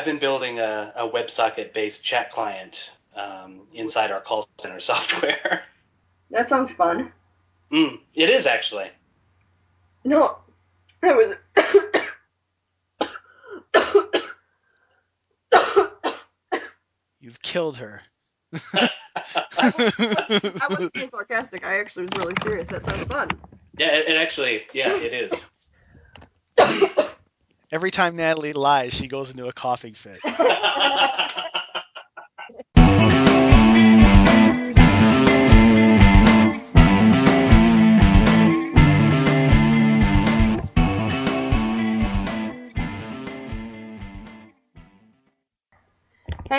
I've been building a WebSocket-based chat client inside our call center software. That sounds fun. It is actually. No, I was. You've killed her. I wasn't being sarcastic. I actually was really serious. That sounds fun. Yeah, it actually, it is. Every time Natalie lies, she goes into a coughing fit. Hey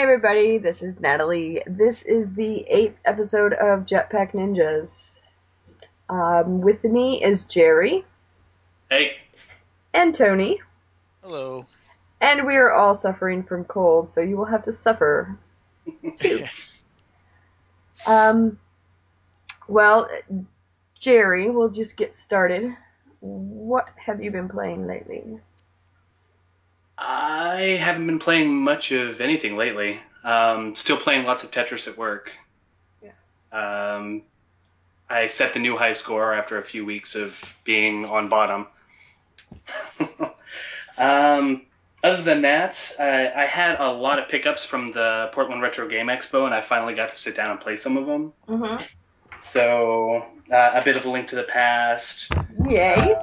everybody, this is Natalie. This is the 8th episode of Jetpack Ninjas. With me is Jerry. Hey. And Tony. Hello. And we are all suffering from cold, so you will have to suffer too. Well, Jerry, we'll just get started. What have you been playing lately? I haven't been playing much of anything lately. Still playing lots of Tetris at work. Yeah. I set the new high score after a few weeks of being on bottom. Other than that, I had a lot of pickups from the Portland Retro Game Expo, and I finally got to sit down and play some of them. Mm-hmm. So, a bit of A Link to the Past. Yay.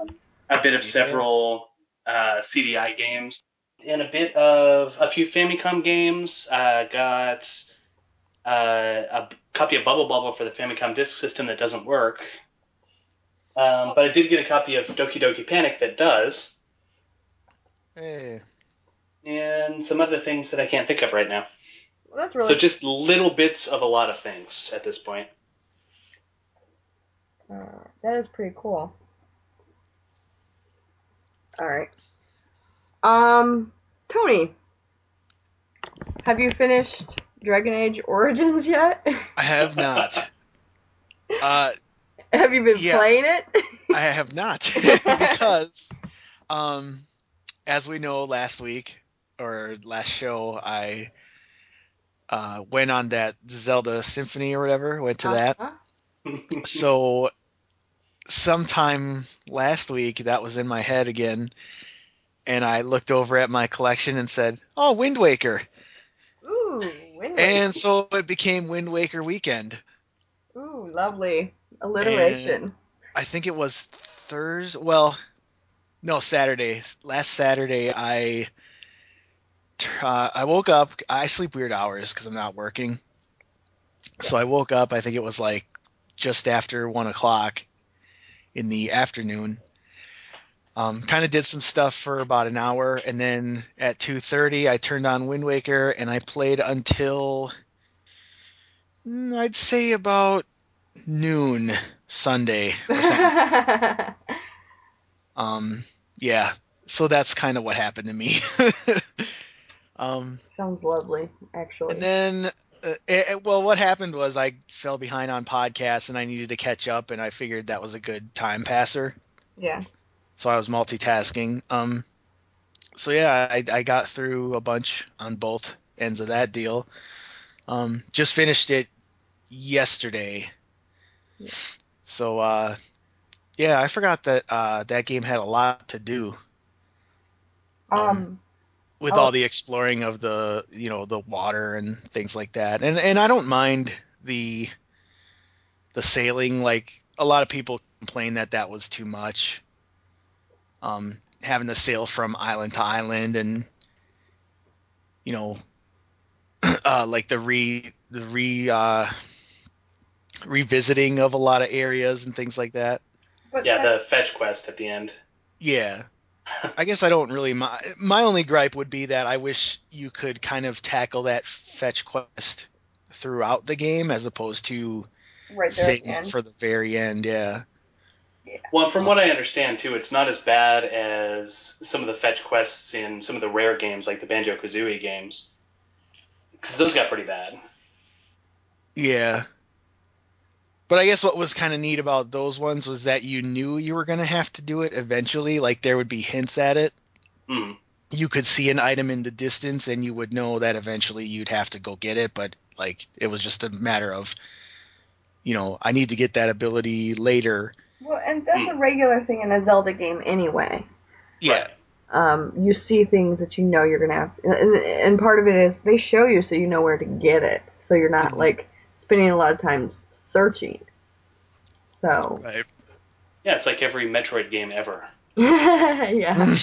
A bit of several CDI games. And a bit of a few Famicom games. Got a copy of Bubble Bobble for the Famicom Disk System that doesn't work. But I did get a copy of Doki Doki Panic that does. Hey. And some other things that I can't think of right now. Well, that's really So just little bits of a lot of things at this point. that is pretty cool. Alright. Tony, have you finished Dragon Age Origins yet? I have not. Have you been playing it? I have not. Because, as we know, last week, or last show, I went on that Zelda Symphony or whatever, went to that. So, sometime last week, that was in my head again, and I looked over at my collection and said, oh, Wind Waker. Ooh, Wind Waker. And so it became Wind Waker weekend. Ooh, lovely. Alliteration. And I think it was Thursday. Well, no, Saturday. Last Saturday, I woke up. I sleep weird hours because I'm not working. So I woke up, I think it was like just after 1 o'clock in the afternoon. Kind of did some stuff for about an hour, and then at 2:30 I turned on Wind Waker and I played until I'd say about noon Sunday or something. Yeah, so that's kind of what happened to me. Sounds lovely, actually. And then, well, what happened was I fell behind on podcasts and I needed to catch up, and I figured that was a good time passer. Yeah. So I was multitasking. So yeah, I got through a bunch on both ends of that deal. Just finished it yesterday. Yeah. So yeah, I forgot that that game had a lot to do. With all the exploring of the the water and things like that, and I don't mind the sailing. Like a lot of people complain that was too much. Having to sail from island to island, and like the revisiting of a lot of areas and things like that. But the fetch quest at the end. Yeah. I guess I don't really mind. My only gripe would be that I wish you could kind of tackle that fetch quest throughout the game as opposed to saving it for the very end. Yeah. Well, from what I understand, too, it's not as bad as some of the fetch quests in some of the rare games, like the Banjo-Kazooie games. Because those got pretty bad. Yeah. But I guess what was kind of neat about those ones was that you knew you were going to have to do it eventually. Like, there would be hints at it. Mm. you could see an item in the distance and you would know that eventually you'd have to go get it, but like it was just a matter of, I need to get that ability later. Well, and that's a regular thing in a Zelda game anyway. Yeah. You see things that you know you're gonna have, and part of it is they show you so you know where to get it, so you're not like spending a lot of time searching. So. Right. Yeah, it's like every Metroid game ever. Yeah.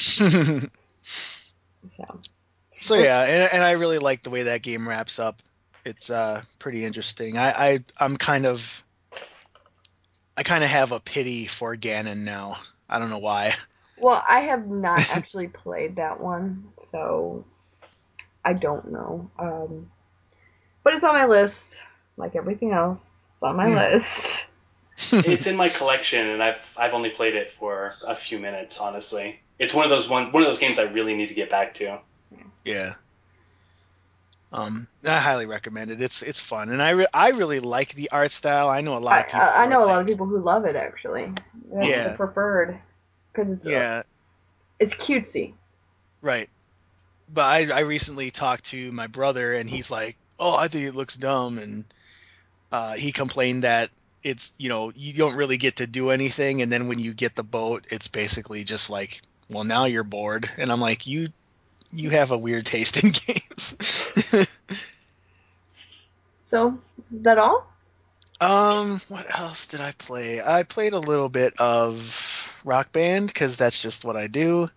So yeah, and I really like the way that game wraps up. It's pretty interesting. I kind of have a pity for Ganon now. I don't know why. Well, I have not actually played that one, so I don't know. But it's on my list, like everything else. It's on my list. It's in my collection, and I've only played it for a few minutes. Honestly, it's one of those games I really need to get back to. Yeah. I highly recommend it. It's fun, and I really like the art style. I know a lot of people. I know a lot of people who love it actually. That's the preferred because it's cutesy. Right. But I recently talked to my brother, and he's like, "Oh, I think it looks dumb," and he complained that it's you don't really get to do anything, and then when you get the boat, it's basically just like, well, now you're bored, and I'm like, you have a weird taste in games. So, is that all? What else did I play? I played a little bit of Rock Band because that's just what I do,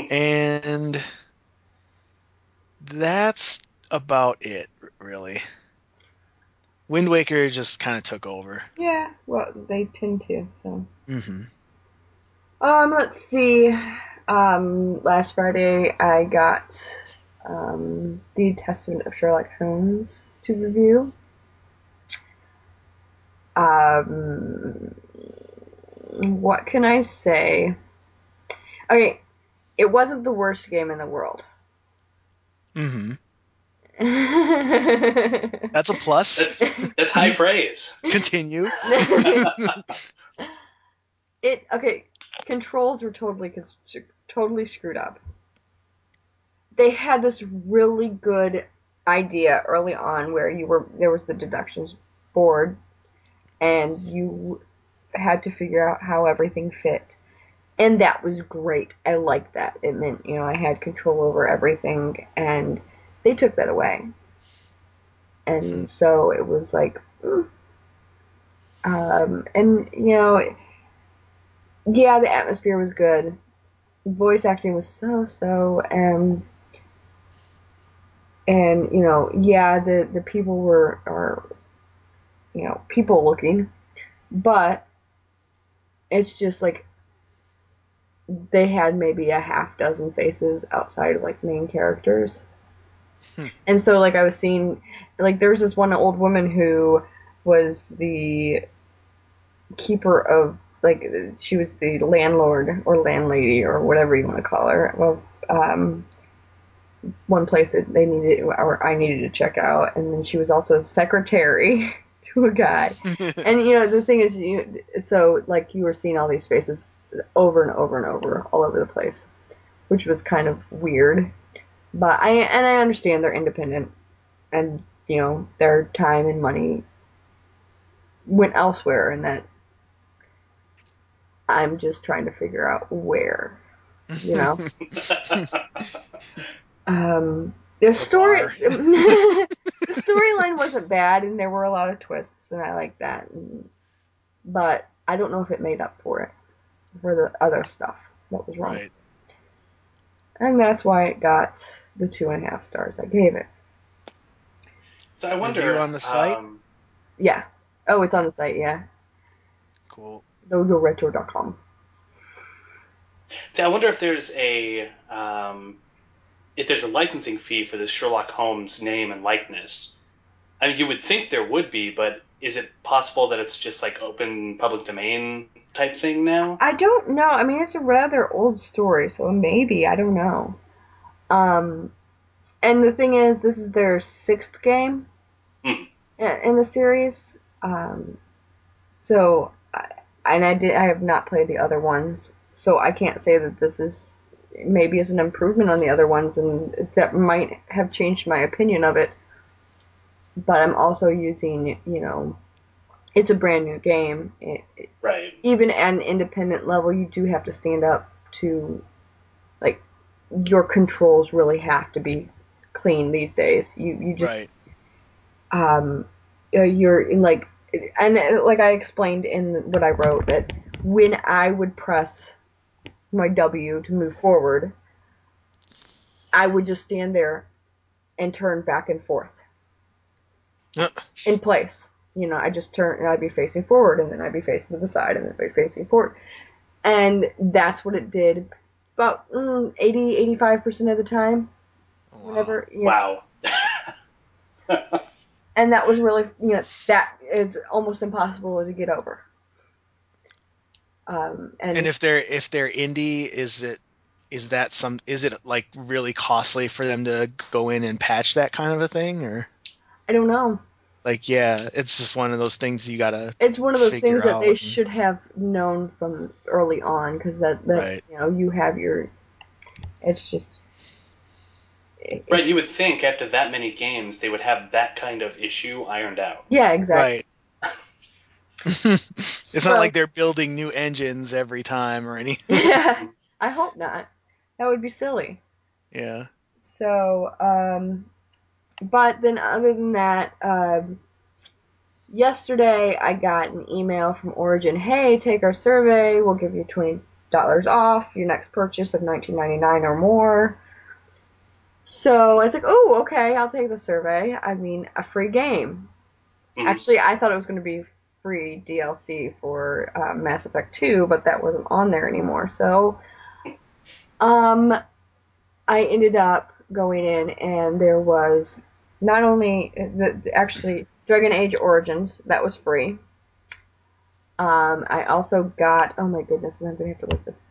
and that's about it, really. Wind Waker just kind of took over. Yeah, well, they tend to, so. Mm-hmm. Let's see. Last Friday I got the Testament of Sherlock Holmes to review. What can I say? Okay, it wasn't the worst game in the world. Mm-hmm. That's a plus. That's high praise. Continue. Controls were totally screwed up. They had this really good idea early on where there was the deductions board, and you had to figure out how everything fit. And that was great. I liked that. It meant, I had control over everything, and they took that away. And so it was like, the atmosphere was good. Voice acting was so, and the people are people looking, but it's just like they had maybe a half dozen faces outside of like main characters. And so like I was seeing, like there was this one old woman who was the keeper of, like, she was the landlord or landlady or whatever you want to call her. Well, one place that they needed, or I needed to check out, and then she was also a secretary to a guy. And the thing is, so like you were seeing all these faces over and over and over all over the place, which was kind of weird. But I understand they're independent, and their time and money went elsewhere, and that I'm just trying to figure out where, The storyline wasn't bad, and there were a lot of twists, and I liked that. But I don't know if it made up for the other stuff that was wrong. Right. And that's why it got the 2.5 stars I gave it. So I wonder. Review on the site? Yeah. Oh, it's on the site, yeah. Cool. dojoretro.com. So I wonder if there's a licensing fee for this Sherlock Holmes name and likeness. I mean, you would think there would be, but is it possible that it's just like open public domain type thing now? I don't know. I mean, it's a rather old story, so maybe. I don't know. And the thing is, this is their 6th game in the series. So, I have not played the other ones, so I can't say that this is maybe is an improvement on the other ones, and that might have changed my opinion of it. But I'm also using, it's a brand new game. Right. Even at an independent level, you do have to stand up to, like, your controls really have to be clean these days. You just, Right. you're in, like, and like I explained in what I wrote, that when I would press my W to move forward, I would just stand there and turn back and forth in place. I just turn, and I'd be facing forward, and then I'd be facing to the side, and then I'd be facing forward. And that's what it did about 80-85% of the time. Whenever, Wow. and that was really, that is almost impossible to get over. And if they're indie, is it like really costly for them to go in and patch that kind of a thing, or? I don't know. Like, yeah, it's just one of those things you gotta. It's one of those things that they and... should have known from early on, because that right. You have your. It's just. Right, you would think after that many games they would have that kind of issue ironed out. Yeah, exactly. Right. It's not like they're building new engines every time or anything. Yeah, I hope not. That would be silly. Yeah. So, but then other than that, yesterday I got an email from Origin. Hey, take our survey. We'll give you $20 off your next purchase of $19.99 or more. So I was like, oh, okay, I'll take the survey. I mean, a free game. Mm-hmm. Actually, I thought it was going to be free DLC for Mass Effect 2, but that wasn't on there anymore. So, I ended up going in, and there was not only actually Dragon Age Origins, that was free. I also got, oh my goodness, and I'm going to have to look this,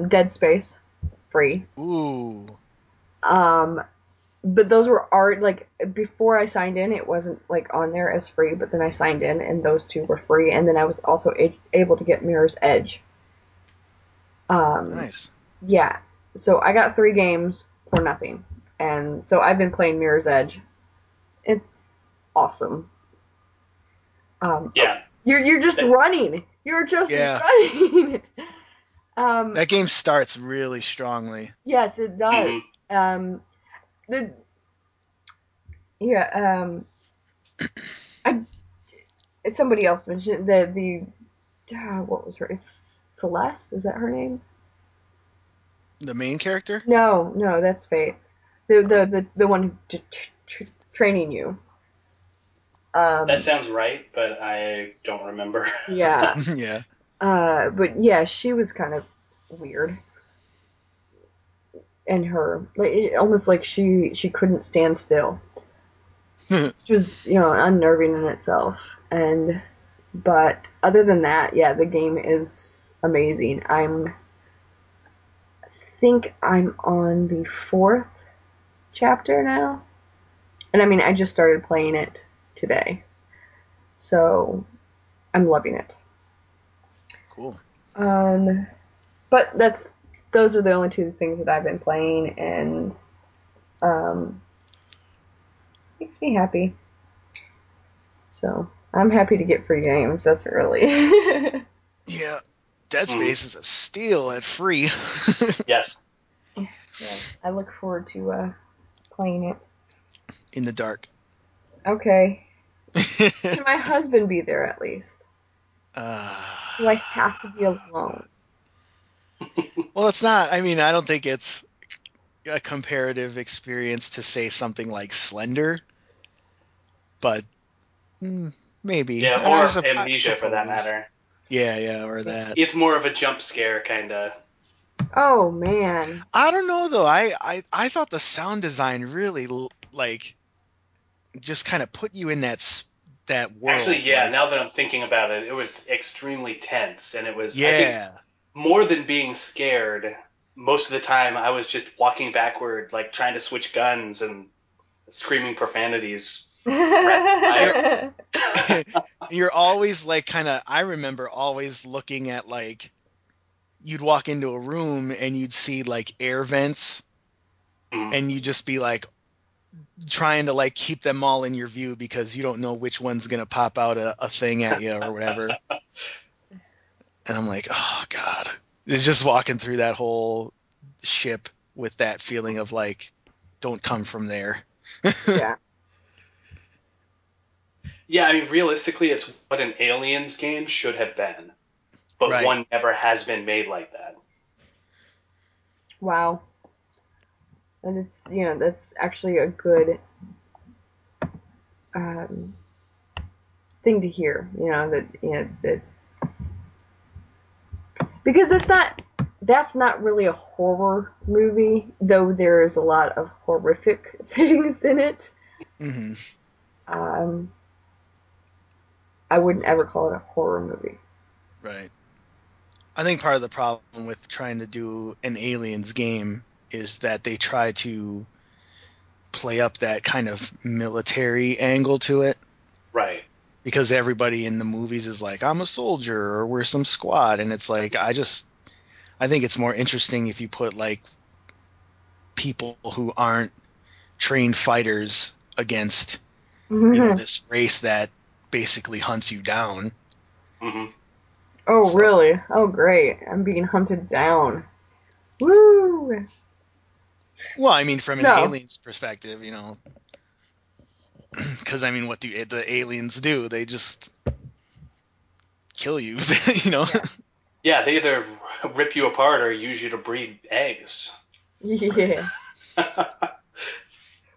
Dead Space, free. Ooh. But those were like, before I signed in, it wasn't like on there as free, but then I signed in and those two were free, and then I was also able to get Mirror's Edge. Nice. Yeah. So I got 3 games for nothing. And so I've been playing Mirror's Edge. It's awesome. Yeah. You're just running. You're just running. That game starts really strongly. Yes, it does. Mm-hmm. Somebody else mentioned what was her? It's Celeste. Is that her name? The main character? No, that's Faith. The one training you. That sounds right, but I don't remember. Yeah. Yeah. But yeah, she was kind of weird. And her, almost like she couldn't stand still. Which was, unnerving in itself. But other than that, yeah, the game is amazing. I think I'm on the 4th chapter now. And I mean, I just started playing it today. So, I'm loving it. Cool. But those are the only 2 things that I've been playing, and makes me happy. So, I'm happy to get free games. That's really. Yeah. Dead Space is a steal at free. Yes. Yeah, I look forward to playing it. In the dark. Okay. Can my husband be there at least? Do I have to be alone? Well, it's not. I mean, I don't think it's a comparative experience to say something like Slender, but maybe. Yeah, or Amnesia for that matter. Yeah, or that. It's more of a jump scare kind of. Oh man. I don't know though. I thought the sound design really like just kind of put you in that world. Actually, yeah. Now that I'm thinking about it, it was extremely tense, and it was. Yeah. I think, more than being scared, most of the time I was just walking backward, like trying to switch guns and screaming profanities. You're always like I remember always looking at like you'd walk into a room and you'd see like air vents, and you'd just be like trying to like keep them all in your view because you don't know which one's gonna pop out a thing at you or whatever. And I'm like, oh god, it's just walking through that whole ship with that feeling of like, don't come from there. Yeah. Yeah, I mean, realistically, it's what an Aliens game should have been, but Right. one never has been made like that. Wow. And it's, that's actually a good thing to hear, that because that's not really a horror movie, though there is a lot of horrific things in it. Mm-hmm. I wouldn't ever call it a horror movie. Right. I think part of the problem with trying to do an Aliens game is that they try to play up that kind of military angle to it. Right. Because everybody in the movies is like, I'm a soldier or we're some squad. And it's like, I think it's more interesting if you put like people who aren't trained fighters against this race that basically hunts you down. Mm-hmm. Oh, so. Really? Oh, great. I'm being hunted down. Woo! Well, I mean, from an alien's perspective, because I mean, what do the aliens do? They just kill you, Yeah, they either rip you apart or use you to breed eggs. Yeah.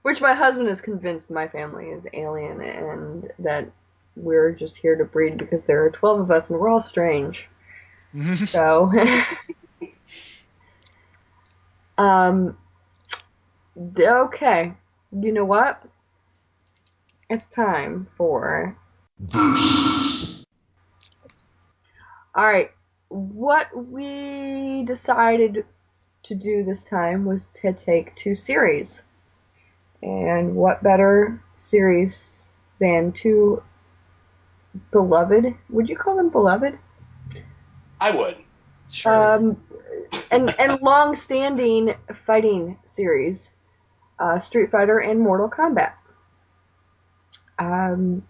Which my husband is convinced my family is alien and that we're just here to breed because there are 12 of us and we're all strange. So, okay. You know what? It's time for... Alright. What we decided to do this time was to take 2 series. And what better series than 2 beloved? Would you call them beloved? I would. Sure. And long-standing fighting series, Street Fighter and Mortal Kombat. Round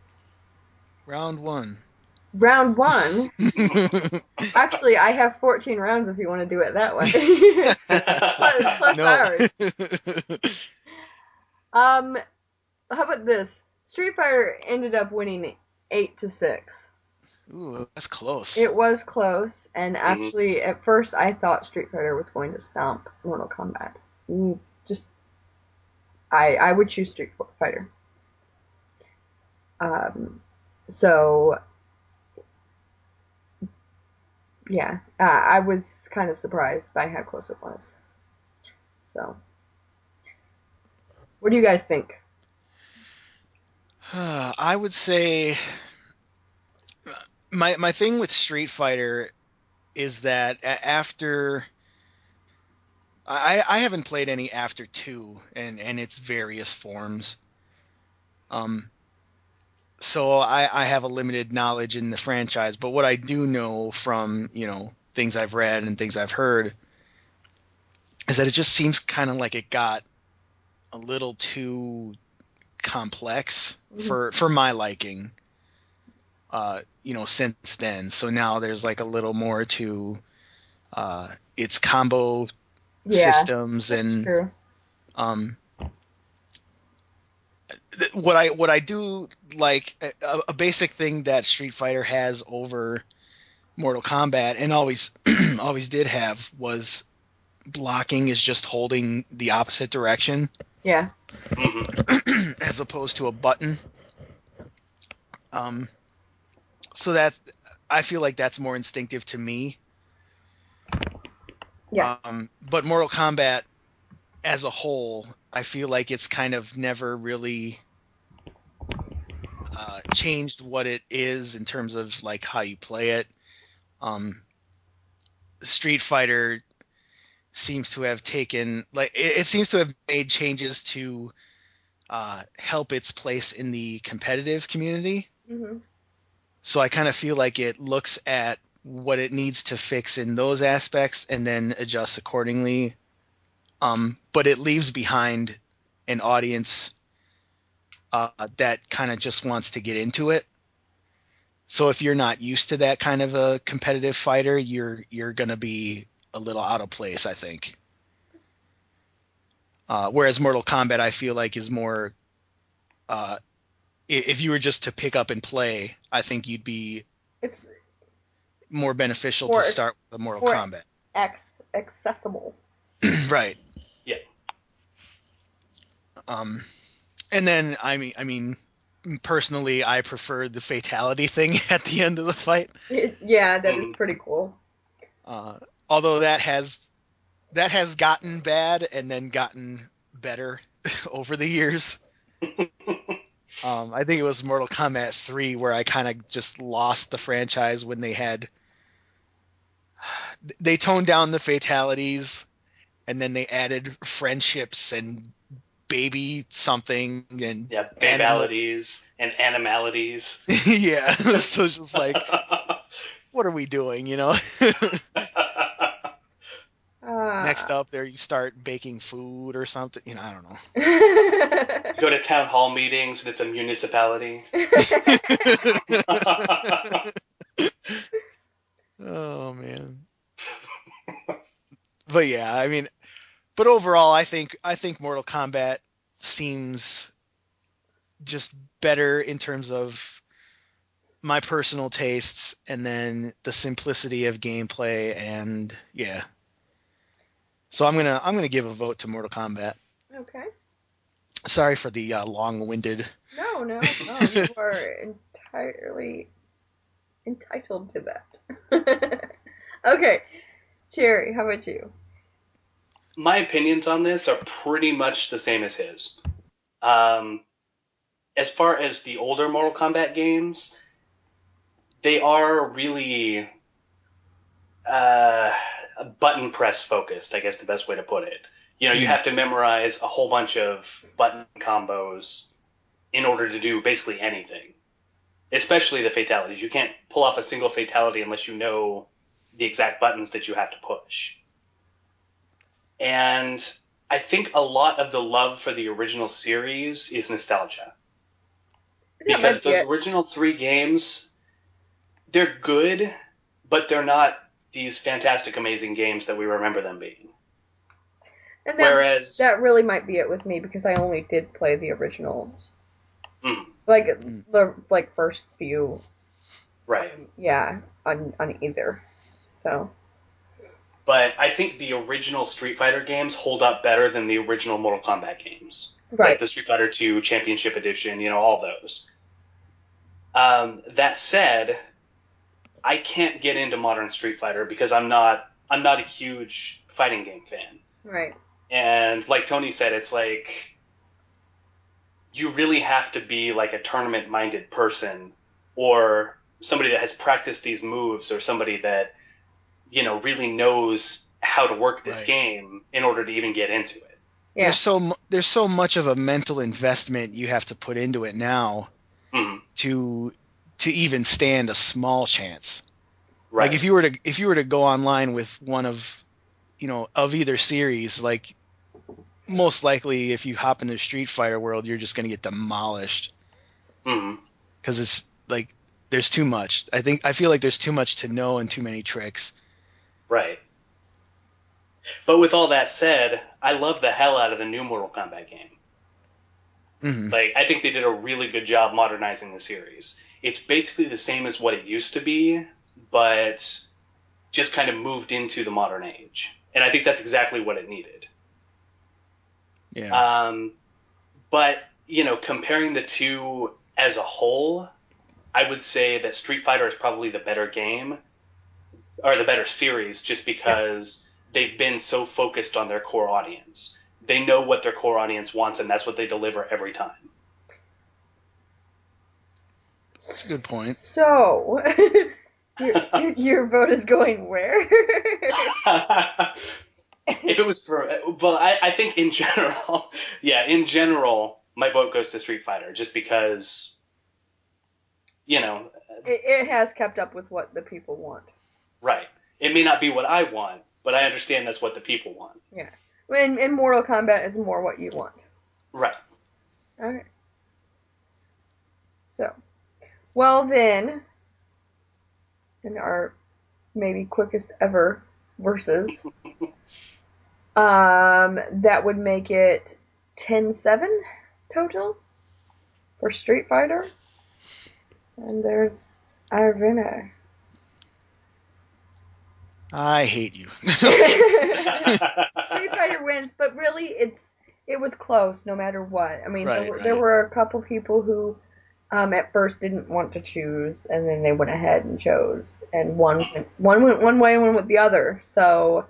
1. Round 1. Actually, I have 14 rounds if you want to do it that way. plus ours. How about this? Street Fighter ended up winning 8-6. Ooh, that's close. It was close, and actually, at first, I thought Street Fighter was going to stomp Mortal Kombat. I would choose Street Fighter. So, yeah, I was kind of surprised by how close it was. So, what do you guys think? I would say my thing with Street Fighter is that after I haven't played any after 2 and its various forms. So I have a limited knowledge in the franchise, but what I do know from, things I've read and things I've heard is that it just seems kind of like it got a little too complex for my liking, since then. So now there's like a little more to its combo systems and true. What I do like, a basic thing that Street Fighter has over Mortal Kombat and always did have was blocking is just holding the opposite direction. Yeah. As opposed to a button. So that I feel like that's more instinctive to me. Yeah. But Mortal Kombat as a whole, I feel like it's kind of never really changed what it is in terms of like how you play it. Street Fighter seems to have taken it seems to have made changes to help its place in the competitive community. So I kind of feel like it looks at what it needs to fix in those aspects and then adjust accordingly. But it leaves behind an audience that kind of just wants to get into it. So if you're not used to that kind of a competitive fighter, you're going to be a little out of place, I think. Whereas Mortal Kombat, I feel like, is more. If you were just to pick up and play, I think you'd be. It's more beneficial to start with the Mortal Kombat. Accessible. Right. Yeah. And then I mean, personally, I prefer the fatality thing at the end of the fight. Yeah, that is pretty cool. Although that has gotten bad and then gotten better over the years. I think it was Mortal Kombat 3 where I kind of just lost the franchise when they toned down the fatalities and then they added friendships and baby something and babalities and animalities. Yeah, so it's just like, what are we doing, you know? Next up there, you start baking food or something, you know, I don't know. You go to town hall meetings and it's a municipality. Oh man. But yeah, I mean, but overall, I think Mortal Kombat seems just better in terms of my personal tastes, and then the simplicity of gameplay, and yeah. So I'm gonna give a vote to Mortal Kombat. Okay. Sorry for the long-winded. No, you are entirely entitled to that. Okay, Cherry, how about you? My opinions on this are pretty much the same as his. As far as the older Mortal Kombat games, they are really button press focused, I guess the best way to put it. You know, you have to memorize a whole bunch of button combos in order to do basically anything, especially the fatalities. You can't pull off a single fatality unless you know the exact buttons that you have to push. And I think a lot of the love for the original series is nostalgia. Because those original 3 games, they're good, but they're not these fantastic, amazing games that we remember them being. And that really might be it with me, because I only did play the originals. The first few. Right. On either. So. But I think the original Street Fighter games hold up better than the original Mortal Kombat games. Right. Like the Street Fighter 2 Championship Edition, you know, all those. That said, I can't get into modern Street Fighter because I'm not a huge fighting game fan. Right. And like Tony said, it's like you really have to be like a tournament-minded person, or somebody that has practiced these moves, or somebody that, you know, really knows how to work this game in order to even get into it. Yeah. There's so much of a mental investment you have to put into it now to even stand a small chance. Right. Like if you were to go online with one of, you know, of either series, like most likely if you hop into Street Fighter world, you're just going to get demolished. Because it's like there's too much. I feel like there's too much to know and too many tricks. Right. But with all that said, I love the hell out of the new Mortal Kombat game. Like, I think they did a really good job modernizing the series. It's basically the same as what it used to be, but just kind of moved into the modern age. And I think that's exactly what it needed. Yeah. But, you know, comparing the two as a whole, I would say that Street Fighter is probably the better game, or the better series, just because they've been so focused on their core audience. They know what their core audience wants, and that's what they deliver every time. That's a good point. So, your vote is going where? If it was for, well, I think in general, my vote goes to Street Fighter, just because, you know. It has kept up with what the people want. Right. It may not be what I want, but I understand that's what the people want. Yeah. And Mortal Kombat is more what you want. Right. Alright. So, well then, in our maybe quickest ever versus, that would make it 10-7 total for Street Fighter. And there's our winner. I hate you. Street Fighter wins, but really it was close no matter what. I mean, there were a couple people who at first didn't want to choose, and then they went ahead and chose, and one went one way and one went the other. So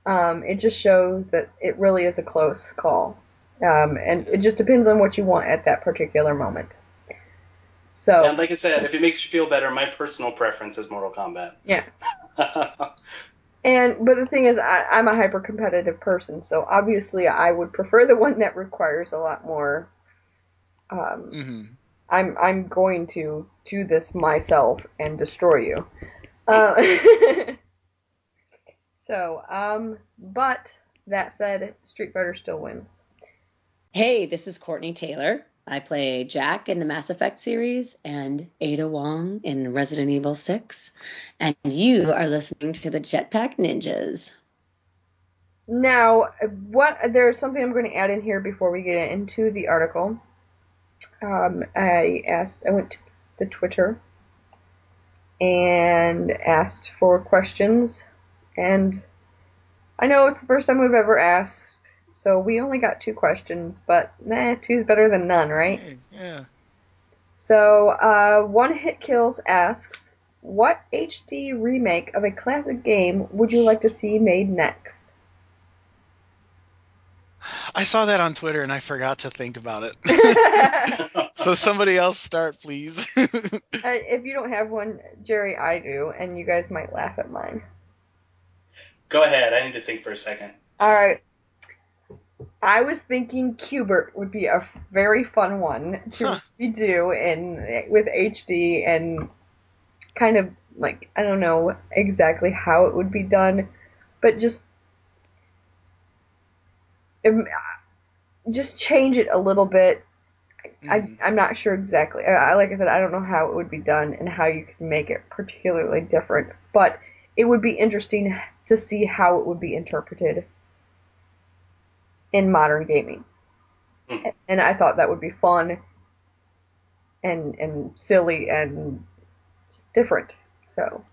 it just shows that it really is a close call, and it just depends on what you want at that particular moment. So, and like I said, if it makes you feel better, my personal preference is Mortal Kombat. Yeah. But the thing is, I'm a hyper competitive person, so obviously I would prefer the one that requires a lot more. I'm going to do this myself and destroy you. But that said, Street Fighter still wins. Hey, this is Courtney Taylor. I play Jack in the Mass Effect series and Ada Wong in Resident Evil 6. And you are listening to the Jetpack Ninjas. Now, there's something I'm going to add in here before we get into the article. I went to the Twitter and asked for questions. And I know it's the first time we've ever asked. So we only got 2 questions, but two's better than none, right? Yeah. So, One Hit Kills asks, what HD remake of a classic game would you like to see made next? I saw that on Twitter and I forgot to think about it. So somebody else start, please. If you don't have one, Jerry, I do, and you guys might laugh at mine. Go ahead. I need to think for a second. All right. I was thinking Q*bert would be a very fun one to do with HD and kind of like, I don't know exactly how it would be done, but just change it a little bit. I'm not sure exactly. Like I said, I don't know how it would be done and how you can make it particularly different, but it would be interesting to see how it would be interpreted in modern gaming. And I thought that would be fun and silly and just different. So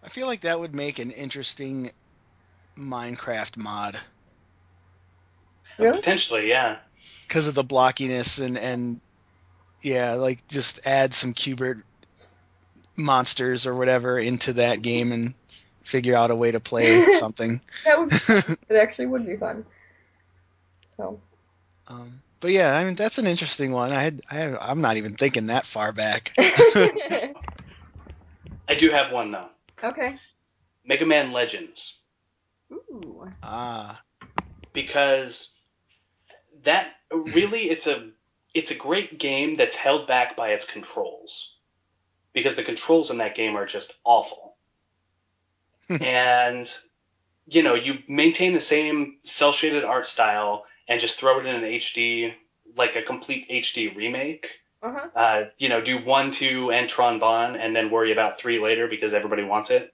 I feel like that would make an interesting Minecraft mod. Really? Potentially, yeah. Because of the blockiness and yeah, like just add some Q*bert monsters or whatever into that game and figure out a way to play something. It actually would be fun. So. But yeah, I mean that's an interesting one. I'm not even thinking that far back. I do have one though. Okay. Mega Man Legends. Ooh. Because that really it's a great game that's held back by its controls. Because the controls in that game are just awful. And you maintain the same cel-shaded art style and just throw it in an HD, like a complete HD remake. Do 1, 2, and Tron Bonne, and then worry about 3 later because everybody wants it.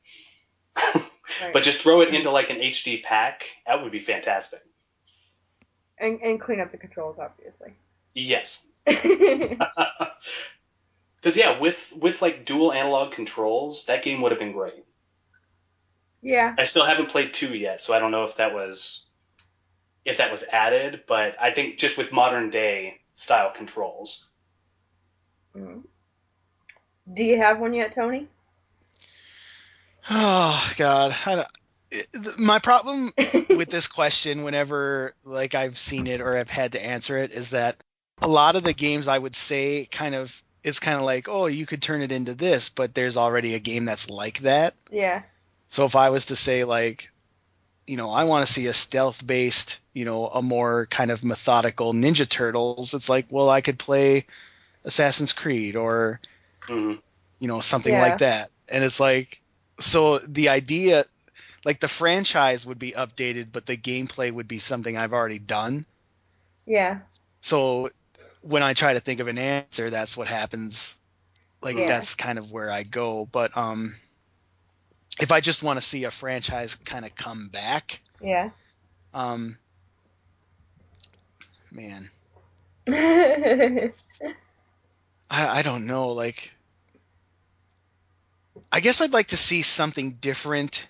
Right. But just throw it into like an HD pack. That would be fantastic. And clean up the controls, obviously. Yes. Because with like dual analog controls, that game would have been great. Yeah. I still haven't played 2 yet, so I don't know if that was added, but I think just with modern day style controls. Mm. Do you have one yet, Tony? Oh God, my problem with this question, whenever like I've seen it or I've had to answer it, is that a lot of the games I would say it's kind of like, oh, you could turn it into this, but there's already a game that's like that. Yeah. So if I was to say like, I want to see a stealth-based, a more kind of methodical Ninja Turtles, it's like, well, I could play Assassin's Creed or, something like that. And it's like, So the idea, like the franchise would be updated, but the gameplay would be something I've already done. Yeah. So when I try to think of an answer, that's what happens. Like Yeah. that's kind of where I go. But if I just want to see a franchise kind of come back, Yeah. man, I don't know. Like, I guess I'd like to see something different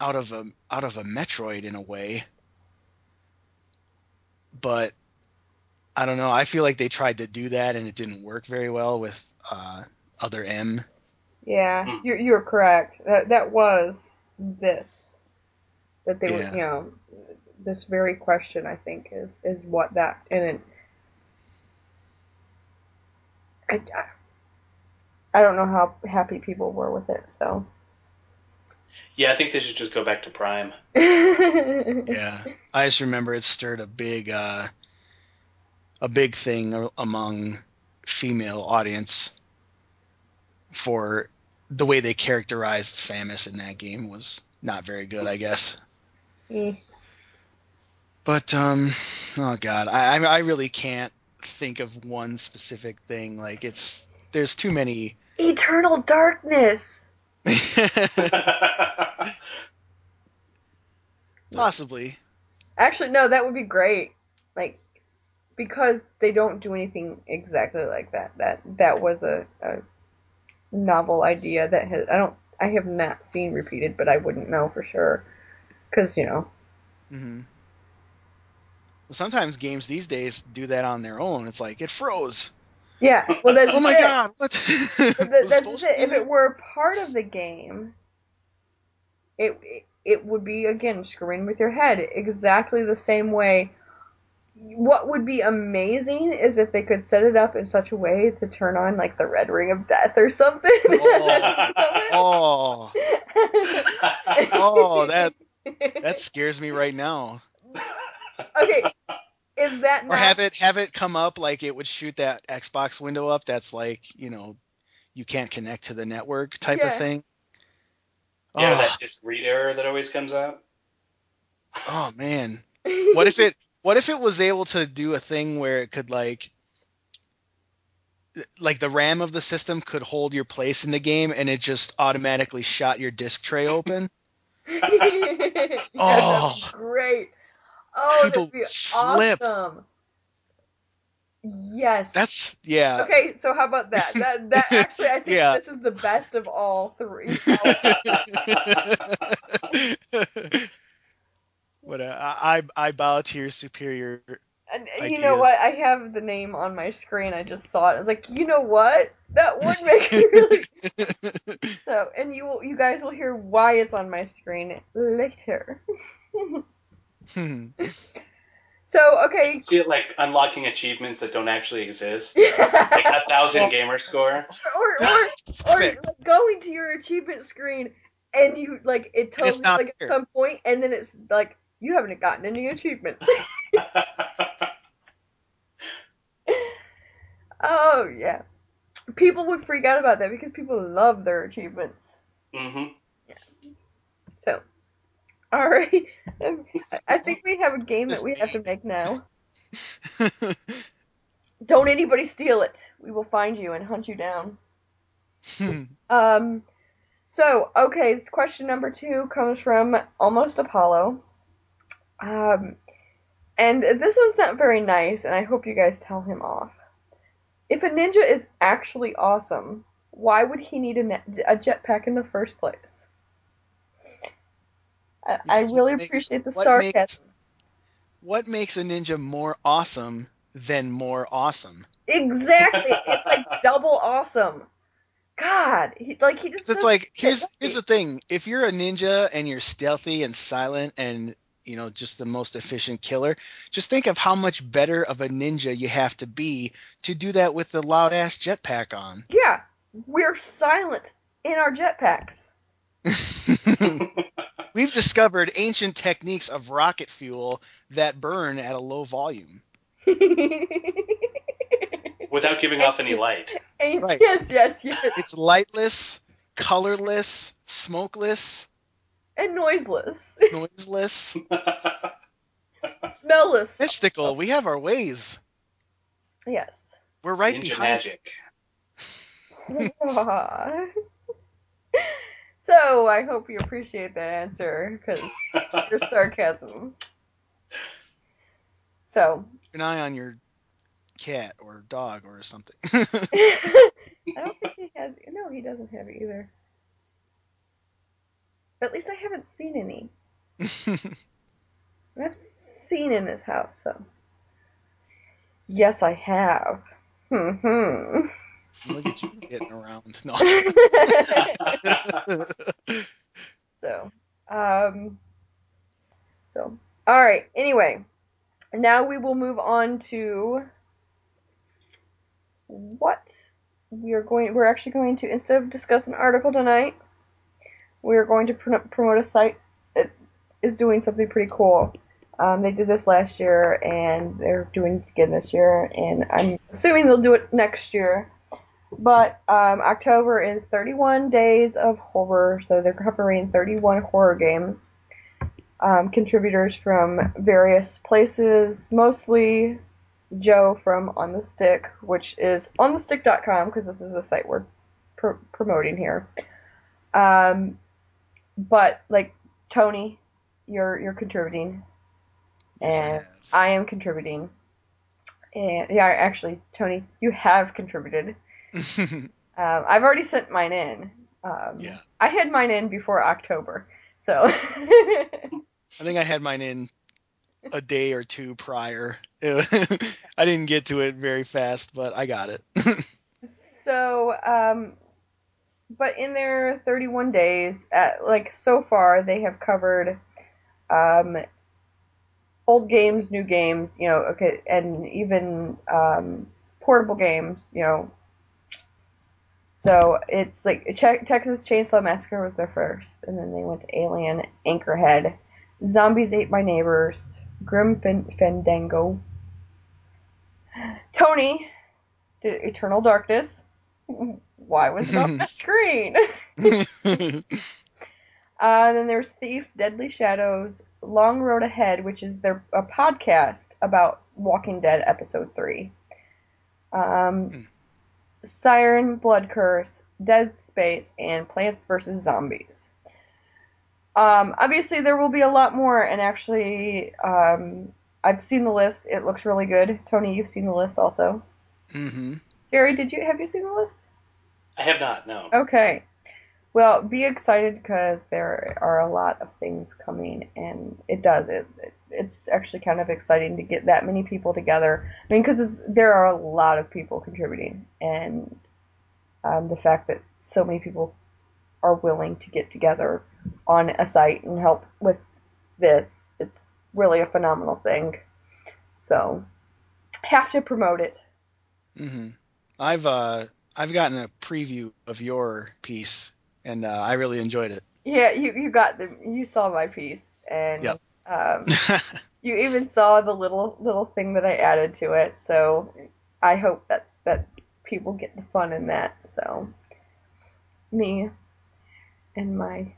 out of a Metroid in a way. But I don't know. I feel like they tried to do that and it didn't work very well with Other M. Yeah, you're correct. That was this that they were, Yeah. you know, this very question I think is what that and I don't know how happy people were with it. So Yeah, I think they should just go back to Prime. Yeah, I just remember it stirred a big thing among female audience for the way they characterized Samus in that game was not very good, I guess. But oh god, I really can't think of one specific thing. Like there's too many. Eternal Darkness. Possibly. Actually, no, that would be great. Like, because they don't do anything exactly like that. That was a novel idea that I have not seen repeated, but I wouldn't know for sure. Because, you know. Mm-hmm. Well, sometimes games these days do that on their own. It's like, it froze. Yeah, well, that's oh my it. god, what? That's just it. If it were part of the game, it would be, again, screwing with your head exactly the same way. What would be amazing is if they could set it up in such a way to turn on, like, the red ring of death or something. Oh, that scares me right now. Okay, is that not... Or have it come up like it would shoot that Xbox window up that's like, you know, you can't connect to the network type of thing. Yeah, that just read error that always comes out. Oh man. What if it was able to do a thing where it could like the RAM of the system could hold your place in the game and it just automatically shot your disk tray open? That's great. Oh, people that'd be flip. awesome. Yes. Yeah. Okay, so how about that? That actually, I think this is the best of all three. But I bow to your superior. And ideas. You know what? I have the name on my screen. I just saw it. I was like, you know what? That would make it really. So, and you guys will hear why it's on my screen later. So, okay. You can see it like unlocking achievements that don't actually exist. Like 1,000 gamer score. Or like going to your achievement screen and you like it tells you like at some point and then it's like you haven't gotten any achievements. Oh yeah. People would freak out about that because people love their achievements. Mm-hmm. Yeah. So alright. I think we have a game that we have to make now. Don't anybody steal it. We will find you and hunt you down. So, okay, question number 2 comes from Almost Apollo. And this one's not very nice, and I hope you guys tell him off. If a ninja is actually awesome, why would he need a jetpack in the first place? I really appreciate the sarcasm. What makes a ninja more awesome than more awesome? Exactly. It's like double awesome. God, he just. It's like here's the thing: if you're a ninja and you're stealthy and silent and you know just the most efficient killer, just think of how much better of a ninja you have to be to do that with the loud ass jetpack on. Yeah, we're silent in our jetpacks. We've discovered ancient techniques of rocket fuel that burn at a low volume. Without giving off any light. Right. Yes. It's lightless, colorless, smokeless, and noiseless, noiseless, smellless. mystical. We have our ways. Yes. We're right Ninja behind. magic. Aw. So I hope you appreciate that answer because your sarcasm. So. Keep an eye on your cat or dog or something. I don't think he has. No, he doesn't have it either. At least I haven't seen any. And I've seen in his house, so. Yes, I have. Look at you getting around. No. So, all right. Anyway, now we will move on to what we're actually going to, instead of discuss an article tonight, we're going to promote a site that is doing something pretty cool. They did this last year, and they're doing it again this year, and I'm assuming they'll do it next year. But October is 31 Days of Horror, so they're covering 31 horror games. Contributors from various places, mostly Joe from On the Stick, which is onthestick.com, because this is the site we're promoting here. But, like, Tony, you're contributing, and I am contributing. And, yeah, actually, Tony, you have contributed. I've already sent mine in. Yeah. I had mine in before October, so. I think I had mine in a day or two prior. I didn't get to it very fast, but I got it. So, but in their 31 days, so far, they have covered old games, new games, and even portable games, So it's like Texas Chainsaw Massacre was their first, and then they went to Alien, Anchorhead, Zombies Ate My Neighbors, Grim Fandango. Tony did Eternal Darkness. Why was it on the screen? Then there's Thief, Deadly Shadows, Long Road Ahead, which is a podcast about Walking Dead Episode 3. Siren, Blood Curse, Dead Space, and Plants vs. Zombies. Obviously, there will be a lot more, and actually, I've seen the list. It looks really good. Tony, you've seen the list also. Mm-hmm. Jerry, have you seen the list? I have not, no. Okay. Well, be excited because there are a lot of things coming, and it's actually kind of exciting to get that many people together. I mean, because there are a lot of people contributing, and the fact that so many people are willing to get together on a site and help with this, it's really a phenomenal thing. So, have to promote it. Mm-hmm. I've gotten a preview of your piece, and I really enjoyed it. Yeah, you saw my piece, and yep. You even saw the little thing that I added to it. So I hope that people get the fun in that. So me and my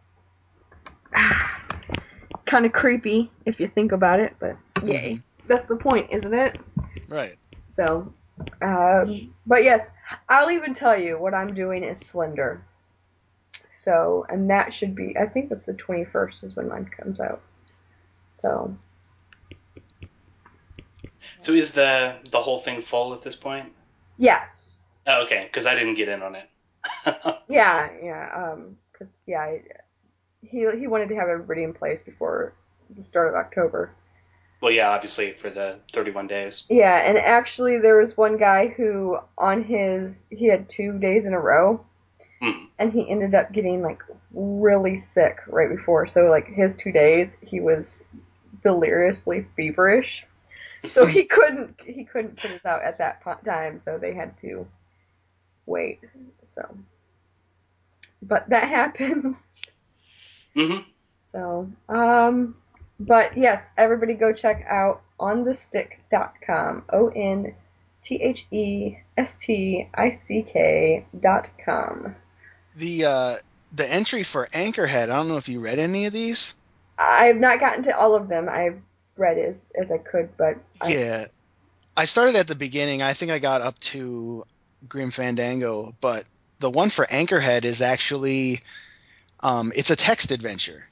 kind of creepy if you think about it, but yay, that's the point, isn't it? Right. So, but yes, I'll even tell you what I'm doing is Slender. So, and that should be, I think it's the 21st is when mine comes out. So is the whole thing full at this point? Yes. Oh, okay, because I didn't get in on it. Yeah. Because he wanted to have everybody in place before the start of October. Well, yeah, obviously for the 31 days. Yeah, and actually there was one guy who he had 2 days in a row, and he ended up getting like really sick right before. So like his 2 days, he was deliriously feverish, so he couldn't put it out at that time. So they had to wait. So, but that happens. Mm-hmm. So, but yes, everybody go check out onthestick.com. onthestick.com. The entry for Anchorhead, I don't know if you read any of these. I've not gotten to all of them. I've read as I could, but Yeah. I started at the beginning. I think I got up to Grim Fandango, but the one for Anchorhead is actually it's a text adventure.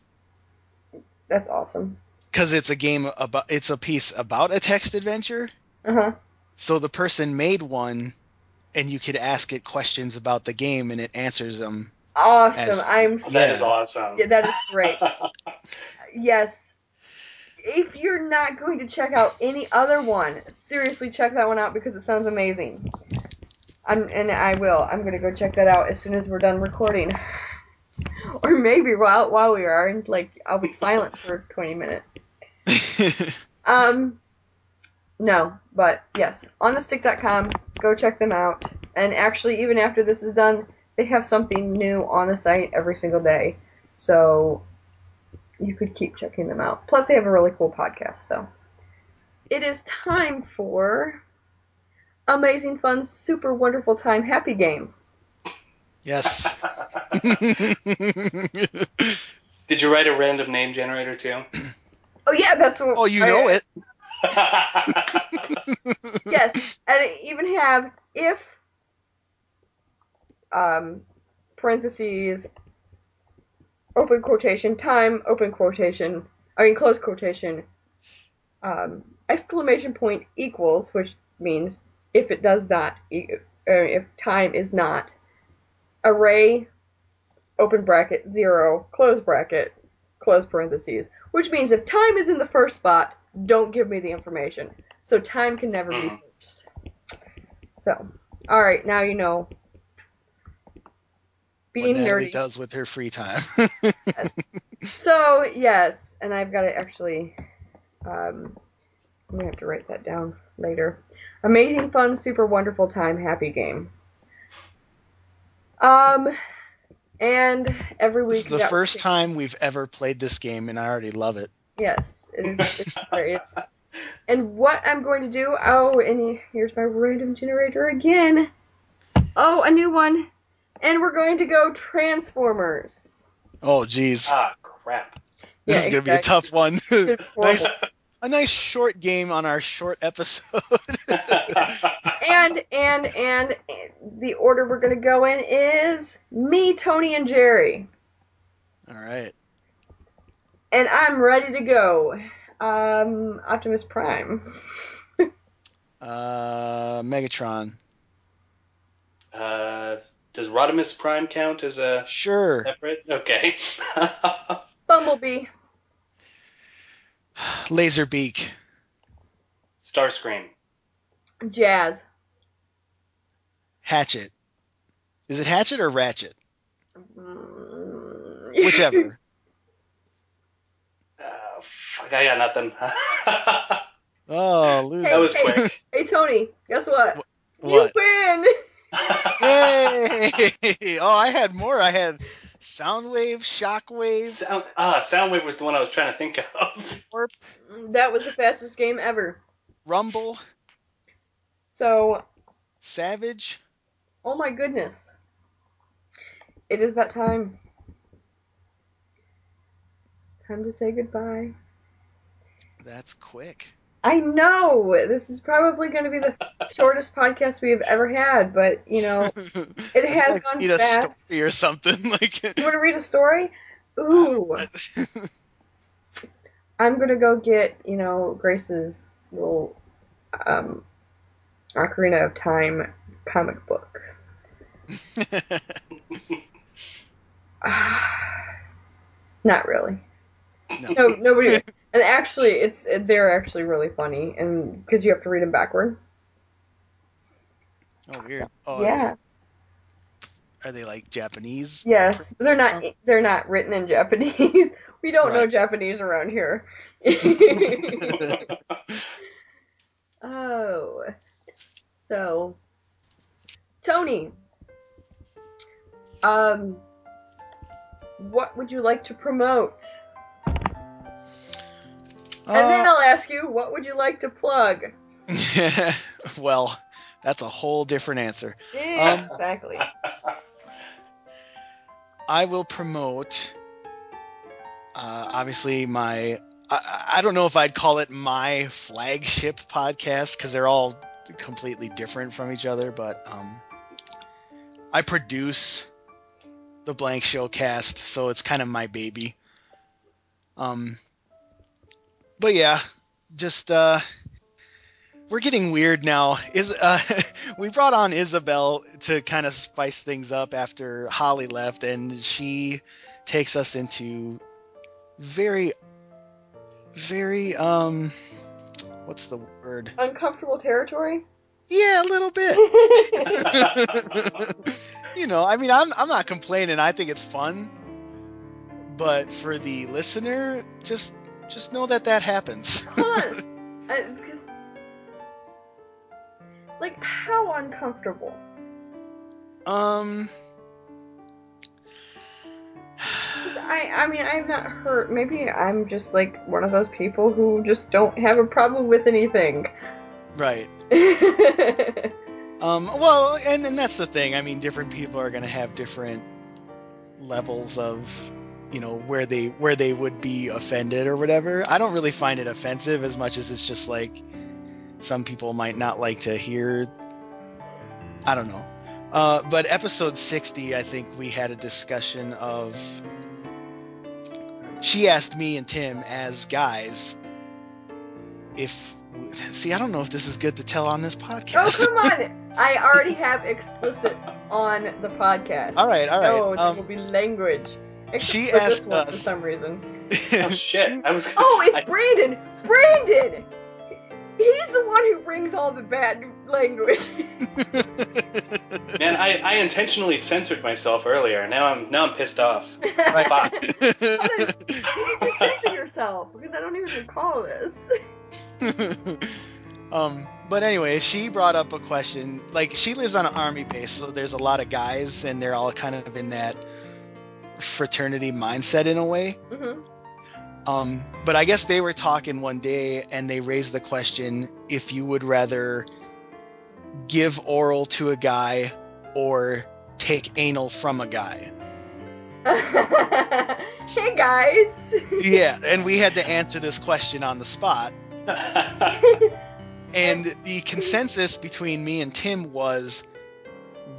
That's awesome. Because it's a piece about a text adventure. Uh-huh. So the person made one, and you could ask it questions about the game, and it answers them. Awesome. That is awesome. Yeah, that is great. Yes. If you're not going to check out any other one, seriously check that one out because it sounds amazing. I will. I'm going to go check that out as soon as we're done recording. Or maybe while we are, and I'll be silent for 20 minutes. No, but yes, onthestick.com, go check them out. And actually, even after this is done, they have something new on the site every single day. So you could keep checking them out. Plus, they have a really cool podcast. So it is time for Amazing Fun, Super Wonderful Time, Happy Game. Yes. Did you write a random name generator too? Oh yeah, that's what. Oh, you know it. Yes, and I even have if parentheses open quotation time open quotation close quotation exclamation point equals, which means if it does not if time is not array open bracket 0 close bracket close parentheses, which means if time is in the first spot, don't give me the information. So time can never be first. So, all right, now you know. Being what Natalie nerdy does with her free time. Yes. So yes, and I've got to actually. I'm gonna have to write that down later. Amazing Fun, Super Wonderful Time, Happy Game. And every week. This is the first time we've ever played this game, and I already love it. Yes, it is. It's great. And what I'm going to do, and here's my random generator again. Oh, a new one. And we're going to go Transformers. Oh, geez. Ah, crap. This is going to be a tough one. A nice short game on our short episode. and the order we're going to go in is me, Tony, and Jerry. All right. And I'm ready to go. Optimus Prime. Megatron. Does Rodimus Prime count as a separate? Okay. Bumblebee. Laserbeak. Starscream. Jazz. Hatchet. Is it Hatchet or Ratchet? Whichever. Fuck, I got nothing. Oh, loser. That was quick. Hey, Tony, guess what? What? You win! Hey! Oh, I had more. I had Soundwave, Shockwave. Soundwave was the one I was trying to think of. Warp. That was the fastest game ever. Rumble. So. Savage. Oh my goodness. It is that time. It's time to say goodbye. That's quick. I know! This is probably going to be the shortest podcast we have ever had, but, it has gone need fast. A story or something. You want to read a story? Ooh. I'm going to go get, Grace's little Ocarina of Time comic books. Not really. No, nobody. And actually, they're actually really funny, and because you have to read them backward. Oh, weird. Oh, yeah. Are they like Japanese? Yes, but they're not. They're not written in Japanese. We don't know Japanese around here. Oh, so Tony, what would you like to promote? And then I'll ask you, what would you like to plug? Well, that's a whole different answer. Yeah, exactly. I will promote, obviously, I don't know if I'd call it my flagship podcast, because they're all completely different from each other, but I produce the Blank Show cast, so it's kind of my baby. But yeah, just we're getting weird now. We brought on Isabel to kind of spice things up after Holly left, and she takes us into very, very what's the word? Uncomfortable territory? Yeah, a little bit. I mean, I'm not complaining. I think it's fun. But for the listener, just know that happens. Hold on. Because, like, how uncomfortable? I mean, I'm not hurt. Maybe I'm just, like, one of those people who just don't have a problem with anything. Right. Well, and that's the thing. I mean, different people are going to have different levels of, where they would be offended or whatever. I don't really find it offensive as much as it's just like some people might not like to hear. I don't know. But episode 60, I think we had a discussion of. She asked me and Tim as guys if. See, I don't know if this is good to tell on this podcast. Oh, come on! I already have explicit on the podcast. All right. No, there will be language. She for asked this one us for some reason. Oh shit! It's Brandon. Brandon. He's the one who brings all the bad language. Man, I intentionally censored myself earlier. Now I'm pissed off. Right. Fuck. You need to censor yourself because I don't even recall this. But anyway, she brought up a question. Like, she lives on an army base, so there's a lot of guys, and they're all kind of in that fraternity mindset in a way. Mm-hmm. But I guess they were talking one day, and they raised the question if you would rather give oral to a guy or take anal from a guy. Hey guys. Yeah, and we had to answer this question on the spot. And the consensus between me and Tim was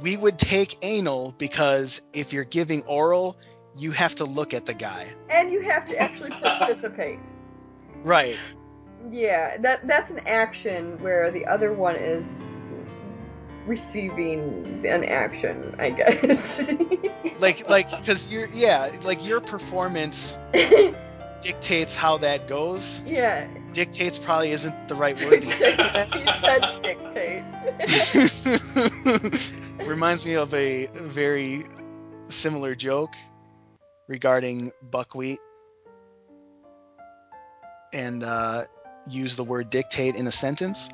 we would take anal because if you're giving oral, you have to look at the guy. And you have to actually participate. Right. Yeah, that's an action where the other one is receiving an action, I guess. like because your performance dictates how that goes. Yeah. Dictates probably isn't the right word. He said dictates. Reminds me of a very similar joke regarding buckwheat, and use the word dictate in a sentence.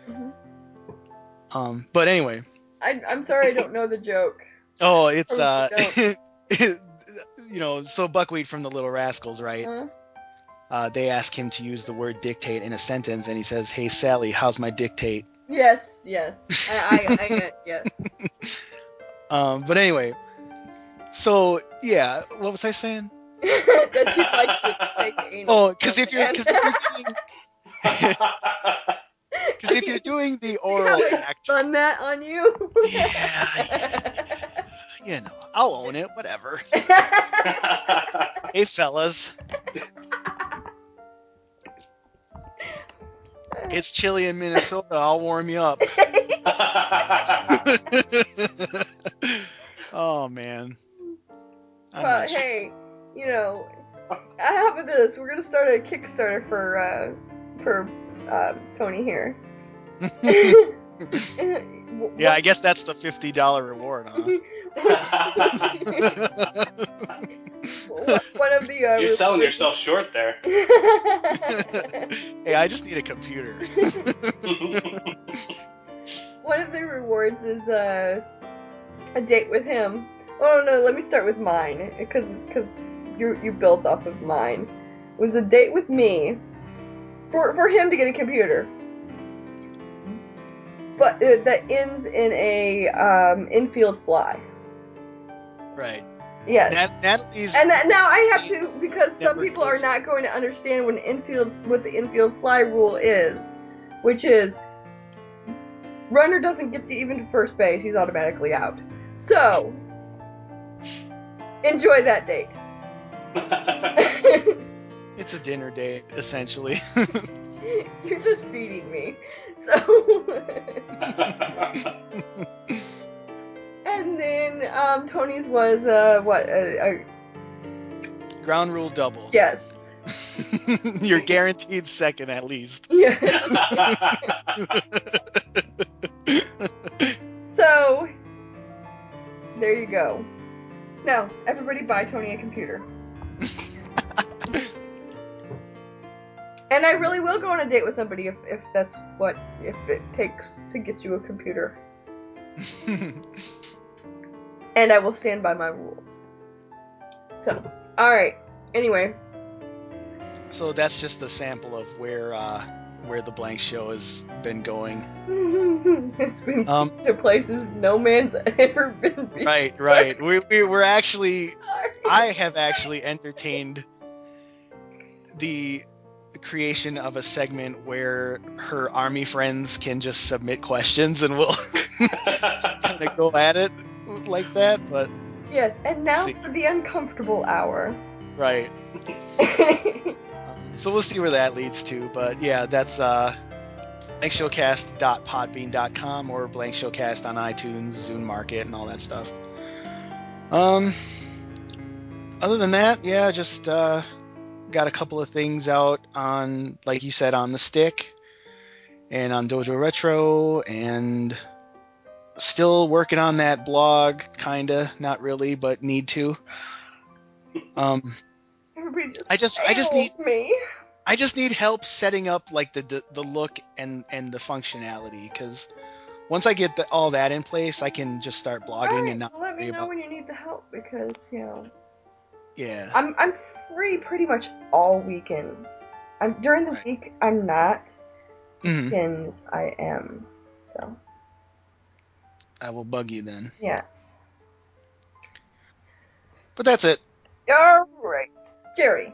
Mm-hmm. But anyway. I'm sorry I don't know the joke. Oh, it's so Buckwheat from the Little Rascals, right? Huh? They ask him to use the word dictate in a sentence, and he says, "Hey Sally, how's my dictate?" Yes. I get yes. But anyway, so yeah, what was I saying? That you'd like to take anal. Oh, because if you're doing the oral act, spun that on you. Yeah, I'll own it. Whatever. Hey fellas. It's chilly in Minnesota. I'll warm you up. Oh, man. Well, hey, how about this? We're going to start a Kickstarter for Tony here. Yeah, I guess that's the $50 reward, huh? One of the You're selling yourself short there. Hey, I just need a computer. One of the rewards is a date with him. Oh no, let me start with mine because you built off of mine. It was a date with me for him to get a computer, but that ends in a infield fly. Right. Yes. Natalie's. And now I have to, because some Never people are goes. not going to understand what the infield fly rule is, which is runner doesn't get to even to first base; he's automatically out. So enjoy that date. It's a dinner date, essentially. You're just feeding me. So. And then Tony's was what? Ground rule double. Yes. You're guaranteed second at least. Yeah. So there you go. Now everybody buy Tony a computer. And I really will go on a date with somebody if it takes to get you a computer. And I will stand by my rules. So, alright. Anyway. So that's just a sample of where the blank show has been going. It's been to places no man's ever been before. Right. We're actually... Sorry. I have actually entertained the creation of a segment where her army friends can just submit questions and we'll kind of go at it like that, but yes, and now for the uncomfortable hour. Right. So we'll see where that leads to, but yeah, that's blankshowcast.podbean.com or blankshowcast on iTunes, Zune Market, and all that stuff. Other than that, yeah, just got a couple of things out on, like you said, on the stick and on Dojo Retro, and still working on that blog, kinda, not really, but need to. Everybody I just need me. help setting up like the look and the functionality, because once I get all that in place, I can just start blogging and not Let me worry know about. when you need the help, because Yeah. I'm free pretty much all weekends. During the week I'm not. Mhm. Weekends I am. So. I will bug you then. Yes. But that's it. All right, Jerry.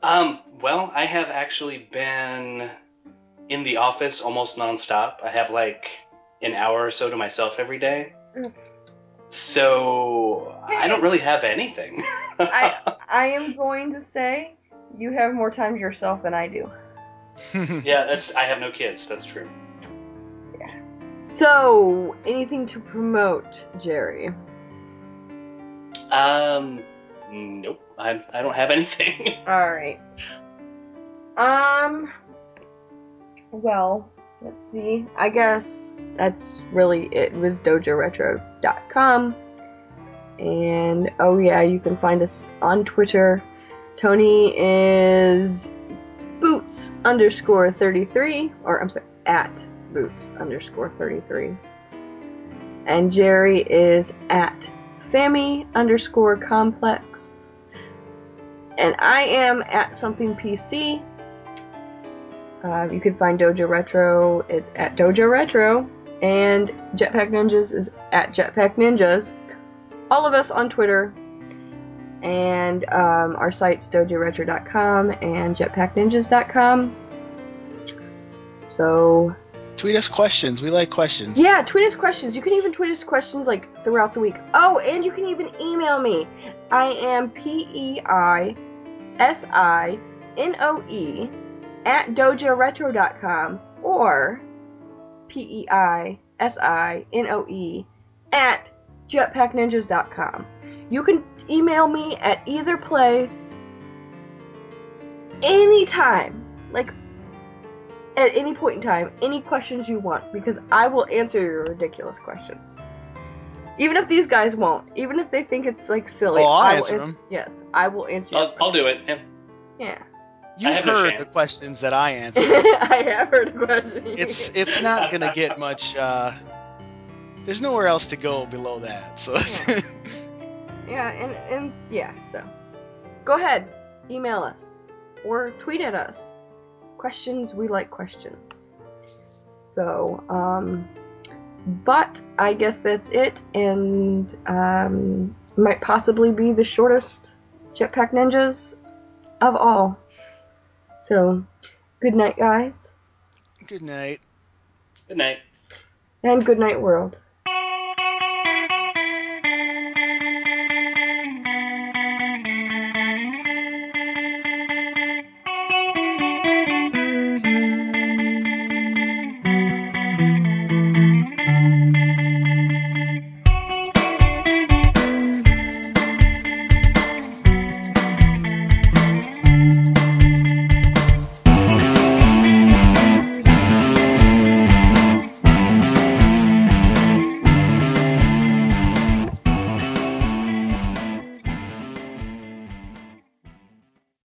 Well, I have actually been in the office almost nonstop. I have like an hour or so to myself every day. So I don't really have anything. I am going to say you have more time to yourself than I do. Yeah, I have no kids. That's true. Yeah. So, anything to promote, Jerry? Nope. I don't have anything. All right. Well, let's see. I guess that's really it. It was dojoretro.com. And, oh yeah, you can find us on Twitter. Tony is boots_33, or I'm sorry, at boots_33. And Jerry is at Fami_complex. And I am at something PC. You can find Dojo Retro. It's at Dojo Retro. And Jetpack Ninjas is at Jetpack Ninjas. All of us on Twitter. And our site's dojoretro.com and jetpackninjas.com. So... Tweet us questions. We like questions. Yeah, tweet us questions. You can even tweet us questions like throughout the week. Oh, and you can even email me. I am PEISINOE at dojoretro.com or PEISINOE at jetpackninjas.com. You can email me at either place anytime. Like, at any point in time, any questions you want, because I will answer your ridiculous questions. Even if these guys won't. Even if they think it's, like, silly. Oh, I will answer them. Yes, I will answer I'll do it. Yeah. You've heard the questions that I answer. I have heard the questions. It's not going to get much... there's nowhere else to go below that, so... Yeah, and so... Go ahead. Email us. Or tweet at us. Questions, we like questions. So, but I guess that's it, and might possibly be the shortest Jetpack Ninjas of all. So, good night, guys. Good night. Good night. And good night, world.